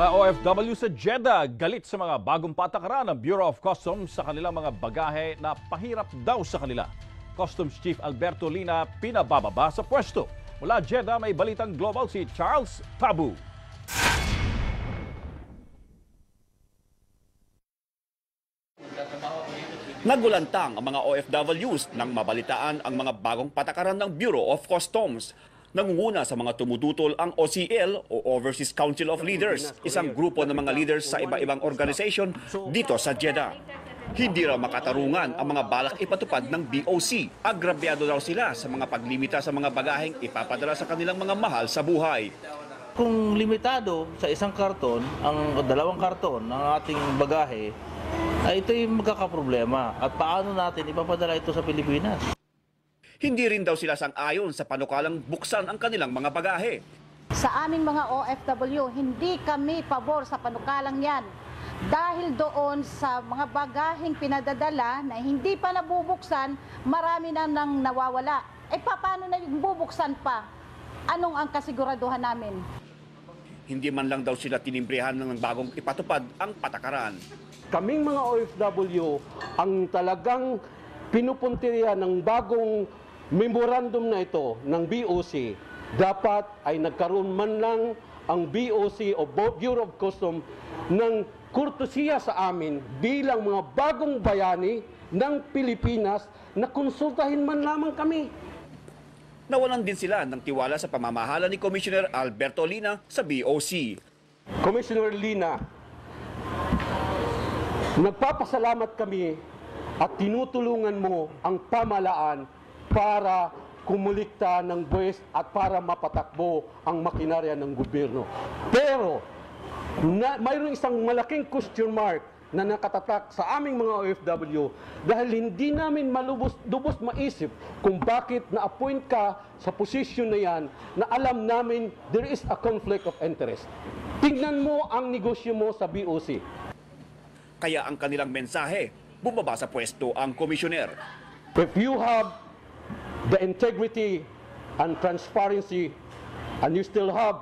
Mga OFW sa Jeddah galit sa mga bagong patakaran ng Bureau of Customs sa kanilang mga bagahe na pahirap daw sa kanila. Customs Chief Alberto Lina pinabababa sa pwesto. Mula Jeddah may balitang global si Charles Tabu. Nagulantang ang mga OFWs nang mabalitaan ang mga bagong patakaran ng Bureau of Customs. Nangunguna sa mga tumututol ang OCL o Overseas Council of Leaders, isang grupo ng mga leaders sa iba-ibang organisasyon dito sa Jeddah. Hindi raw makatarungan ang mga balak ipatupad ng BOC. Agrabyado raw sila sa mga paglimita sa mga bagaheng ipapadala sa kanilang mga mahal sa buhay. Kung limitado sa isang karton, ang dalawang karton ng ating bagahe, ay ito'y magkakaproblema. At paano natin ipapadala ito sa Pilipinas? Hindi rin daw sila sang-ayon sa panukalang buksan ang kanilang mga bagahe. Sa aming mga OFW, hindi kami pabor sa panukalang yan. Dahil doon sa mga bagaheng pinadadala na hindi pa nabubuksan, marami na nang nawawala. Paano na yung bubuksan pa? Anong ang kasiguraduhan namin? Hindi man lang daw sila tinimbrihan ng bagong ipatupad ang patakaran. Kaming mga OFW ang talagang pinupuntirya ng bagong memorandum na ito ng BOC, dapat ay nagkaroon man lang ang BOC o Bureau of Customs ng kurtesiya sa amin bilang mga bagong bayani ng Pilipinas na konsultahin man lamang kami. Nawalan din sila ng tiwala sa pamamahala ni Commissioner Alberto Lina sa BOC. Commissioner Lina, nagpapasalamat kami at tinutulungan mo ang pamahalaan para kumulikta ng buwis at para mapatakbo ang makinarya ng gobyerno. Pero mayroong isang malaking question mark na nakatatak sa aming mga OFW dahil hindi namin malubos maisip kung bakit na-appoint ka sa posisyon na yan na alam namin there is a conflict of interest. Tingnan mo ang negosyo mo sa BOC. Kaya ang kanilang mensahe, bumaba sa pwesto ang komisyoner. If you have the integrity and transparency and you still have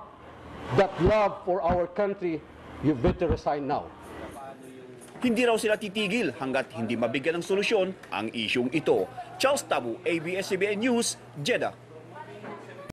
that love for our country, you better resign now. Hindi raw sila titigil hanggat hindi mabigyan ng solusyon ang isyung ito. Charles Tabu, ABS-CBN News, Jeddah.